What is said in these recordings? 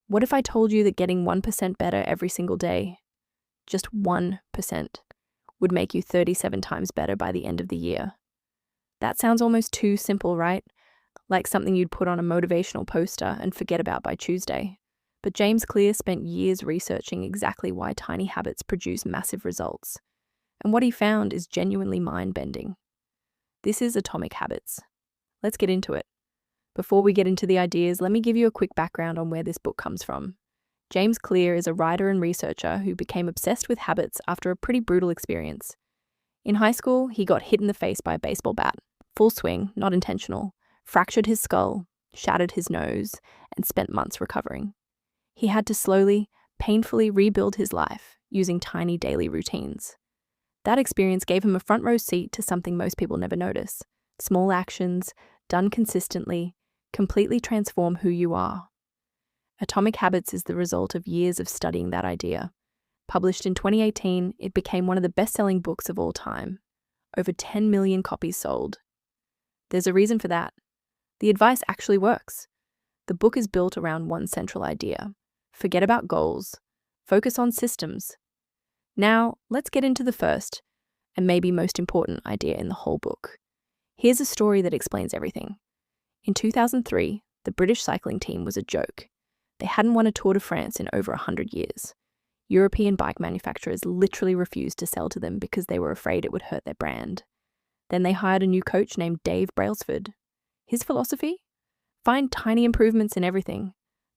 What if I told you that getting 1% better every single day, just 1%, would make you 37 times better by the end of the year? That sounds almost too simple, right? Like something you'd put on a motivational poster and forget about by Tuesday. But James Clear spent years researching exactly why tiny habits produce massive results. And what he found is genuinely mind-bending. This is Atomic Habits. Let's get into it. Before we get into the ideas, let me give you a quick background on where this book comes from. James Clear is a writer and researcher who became obsessed with habits after a pretty brutal experience. In high school, he got hit in the face by a baseball bat, full swing, not intentional, fractured his skull, shattered his nose, and spent months recovering. He had to slowly, painfully rebuild his life using tiny daily routines. That experience gave him a front row seat to something most people never notice. Small actions, done consistently, completely transform who you are. Atomic Habits is the result of years of studying that idea. Published in 2018, it became one of the best-selling books of all time. Over 10 million copies sold. There's a reason for that. The advice actually works. The book is built around one central idea. Forget about goals. Focus on systems. Now, let's get into the first, and maybe most important idea in the whole book. Here's a story that explains everything. In 2003, the British cycling team was a joke. They hadn't won a Tour de France in over 100 years. European bike manufacturers literally refused to sell to them because they were afraid it would hurt their brand. Then they hired a new coach named Dave Brailsford. His philosophy? Find tiny improvements in everything.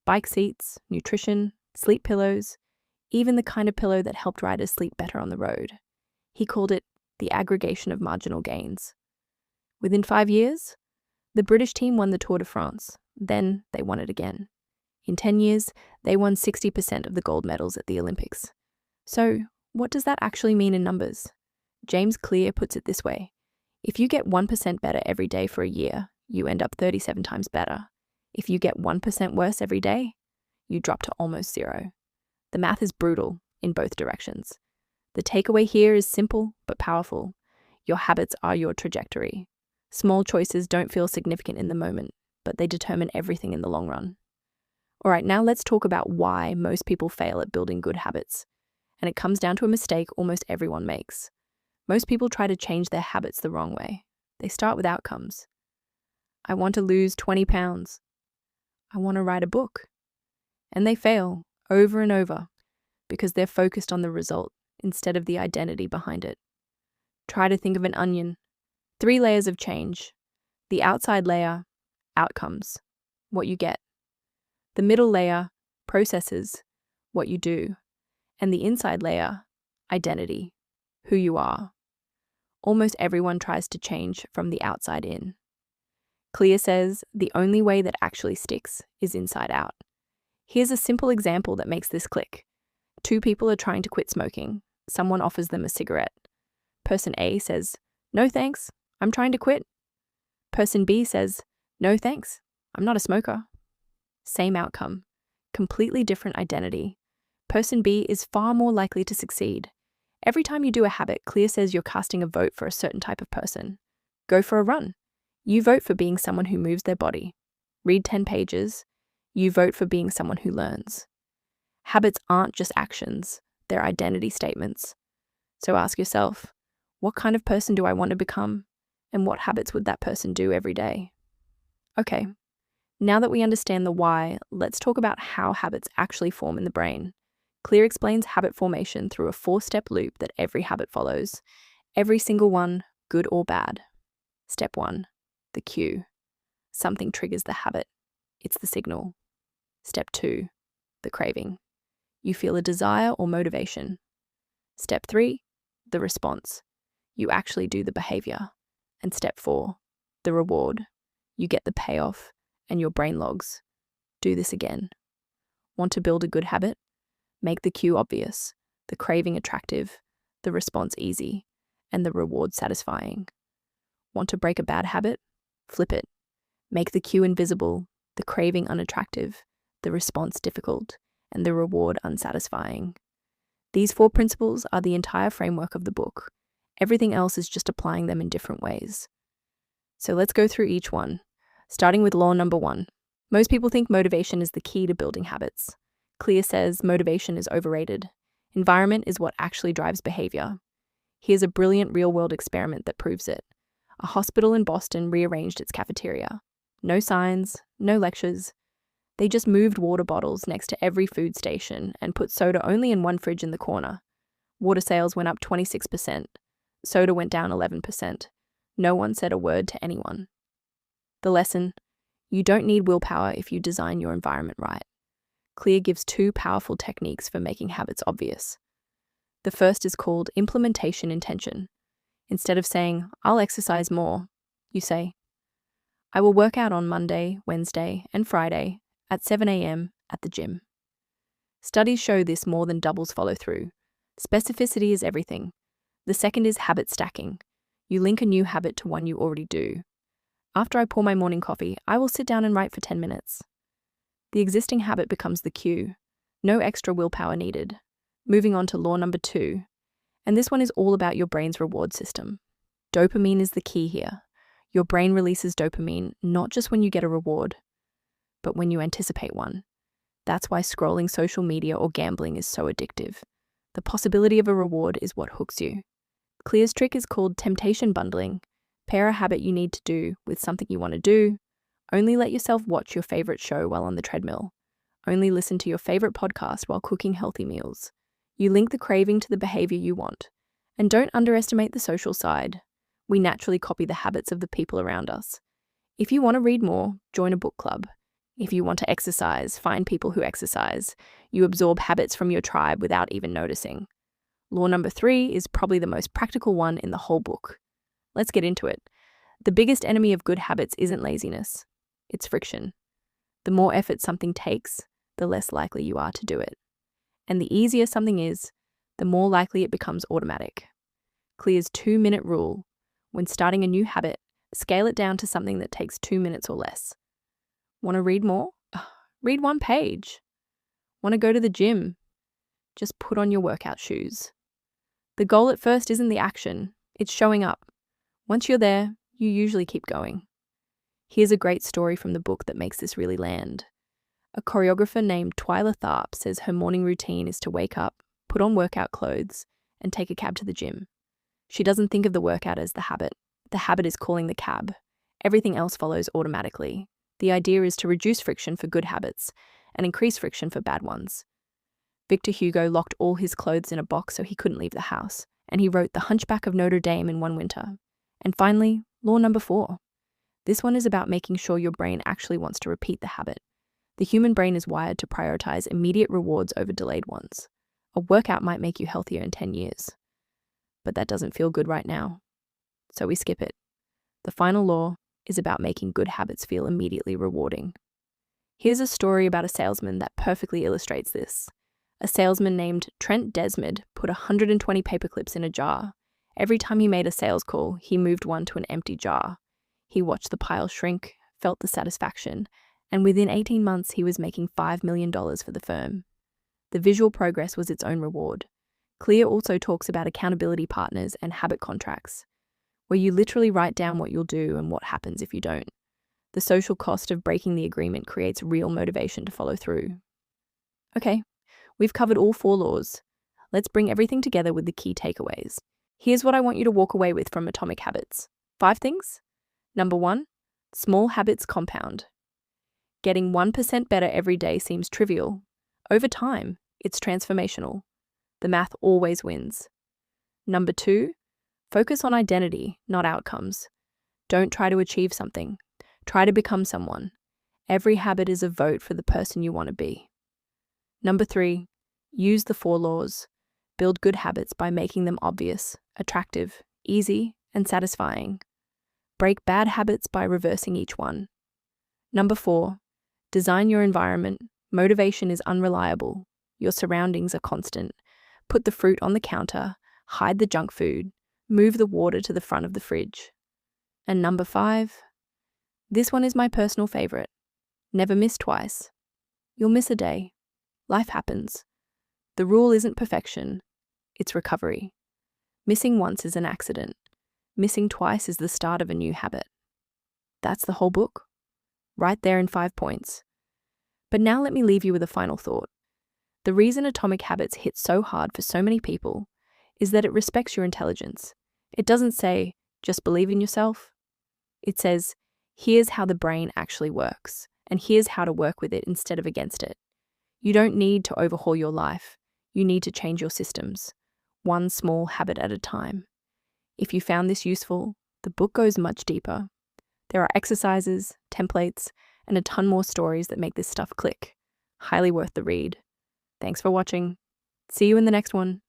Bike seats, nutrition, sleep pillows, even the kind of pillow that helped riders sleep better on the road. He called it the aggregation of marginal gains. Within 5 years, the British team won the Tour de France. Then they won it again. In 10 years, they won 60% of the gold medals at the Olympics. So, what does that actually mean in numbers? James Clear puts it this way. If you get 1% better every day for a year, you end up 37 times better. If you get 1% worse every day, you drop to almost zero. The math is brutal in both directions. The takeaway here is simple but powerful. Your habits are your trajectory. Small choices don't feel significant in the moment, but they determine everything in the long run. All right, now let's talk about why most people fail at building good habits. And it comes down to a mistake almost everyone makes. Most people try to change their habits the wrong way. They start with outcomes. I want to lose 20 pounds. I want to write a book. And they fail over and over because they're focused on the result instead of the identity behind it. Try to think of an onion. 3 layers of change. The outside layer, outcomes, what you get. The middle layer, processes, what you do. And the inside layer, identity, who you are. Almost everyone tries to change from the outside in. Clear says the only way that actually sticks is inside out. Here's a simple example that makes this click. 2 people are trying to quit smoking. Someone offers them a cigarette. Person A says, "No thanks, I'm trying to quit." Person B says, "No thanks, I'm not a smoker." Same outcome, completely different identity. Person B is far more likely to succeed. Every time you do a habit, Clear says you're casting a vote for a certain type of person. Go for a run. You vote for being someone who moves their body. Read 10 pages. You vote for being someone who learns. Habits aren't just actions, they're identity statements. So ask yourself, what kind of person do I want to become? And what habits would that person do every day? Okay, now that we understand the why, let's talk about how habits actually form in the brain. Clear explains habit formation through a 4-step loop that every habit follows. Every single one, good or bad. Step 1, the cue. Something triggers the habit. It's the signal. Step 2, the craving. You feel a desire or motivation. Step 3, the response. You actually do the behavior. And step 4, the reward. You get the payoff and your brain logs. Do this again. Want to build a good habit? Make the cue obvious, the craving attractive, the response easy, and the reward satisfying. Want to break a bad habit? Flip it. Make the cue invisible, the craving unattractive, the response difficult, and the reward unsatisfying. These 4 principles are the entire framework of the book. Everything else is just applying them in different ways. So let's go through each one, starting with law number 1. Most people think motivation is the key to building habits. Clear says motivation is overrated. Environment is what actually drives behavior. Here's a brilliant real-world experiment that proves it. A hospital in Boston rearranged its cafeteria. No signs, no lectures. They just moved water bottles next to every food station and put soda only in one fridge in the corner. Water sales went up 26%. Soda went down 11%. No one said a word to anyone. The lesson: you don't need willpower if you design your environment right. Clear gives two powerful techniques for making habits obvious. The first is called implementation intention. Instead of saying, "I'll exercise more," you say, "I will work out on Monday, Wednesday, and Friday at 7 a.m. at the gym." Studies show this more than doubles follow through. Specificity is everything. The second is habit stacking. You link a new habit to one you already do. After I pour my morning coffee, I will sit down and write for 10 minutes. The existing habit becomes the cue. No extra willpower needed. Moving on to law number 2. And this one is all about your brain's reward system. Dopamine is the key here. Your brain releases dopamine not just when you get a reward, but when you anticipate one. That's why scrolling social media or gambling is so addictive. The possibility of a reward is what hooks you. Clear's trick is called temptation bundling. Pair a habit you need to do with something you want to do. Only let yourself watch your favorite show while on the treadmill. Only listen to your favorite podcast while cooking healthy meals. You link the craving to the behavior you want. And don't underestimate the social side. We naturally copy the habits of the people around us. If you want to read more, join a book club. If you want to exercise, find people who exercise. You absorb habits from your tribe without even noticing. Law number 3 is probably the most practical one in the whole book. Let's get into it. The biggest enemy of good habits isn't laziness. It's friction. The more effort something takes, the less likely you are to do it. And the easier something is, the more likely it becomes automatic. Clear's 2-minute rule. When starting a new habit, scale it down to something that takes 2 minutes or less. Want to read more? Read 1 page. Want to go to the gym? Just put on your workout shoes. The goal at first isn't the action, it's showing up. Once you're there, you usually keep going. Here's a great story from the book that makes this really land. A choreographer named Twyla Tharp says her morning routine is to wake up, put on workout clothes, and take a cab to the gym. She doesn't think of the workout as the habit. The habit is calling the cab. Everything else follows automatically. The idea is to reduce friction for good habits and increase friction for bad ones. Victor Hugo locked all his clothes in a box so he couldn't leave the house, and he wrote The Hunchback of Notre Dame in one winter. And finally, law number 4. This one is about making sure your brain actually wants to repeat the habit. The human brain is wired to prioritize immediate rewards over delayed ones. A workout might make you healthier in 10 years. But that doesn't feel good right now. So we skip it. The final law is about making good habits feel immediately rewarding. Here's a story about a salesman that perfectly illustrates this. A salesman named Trent Desmond put 120 paperclips in a jar. Every time he made a sales call, he moved one to an empty jar. He watched the pile shrink, felt the satisfaction, and within 18 months he was making $5 million for the firm. The visual progress was its own reward. Clear also talks about accountability partners and habit contracts, where you literally write down what you'll do and what happens if you don't. The social cost of breaking the agreement creates real motivation to follow through. Okay, we've covered all 4 laws. Let's bring everything together with the key takeaways. Here's what I want you to walk away with from Atomic Habits. 5 things. Number 1, small habits compound. Getting 1% better every day seems trivial. Over time, it's transformational. The math always wins. Number 2, focus on identity, not outcomes. Don't try to achieve something. Try to become someone. Every habit is a vote for the person you want to be. Number 3, use the 4 laws. Build good habits by making them obvious, attractive, easy, and satisfying. Break bad habits by reversing each one. Number 4, design your environment. Motivation is unreliable. Your surroundings are constant. Put the fruit on the counter, hide the junk food, move the water to the front of the fridge. And number 5, this one is my personal favorite. Never miss twice. You'll miss a day. Life happens. The rule isn't perfection, it's recovery. Missing once is an accident. Missing twice is the start of a new habit. That's the whole book. right there in 5 points. But now let me leave you with a final thought. The reason Atomic Habits hits so hard for so many people is that it respects your intelligence. It doesn't say, just believe in yourself. It says, here's how the brain actually works, and here's how to work with it instead of against it. You don't need to overhaul your life. You need to change your systems, one small habit at a time. If you found this useful, the book goes much deeper. There are exercises, templates, and a ton more stories that make this stuff click. Highly worth the read. Thanks for watching. See you in the next one.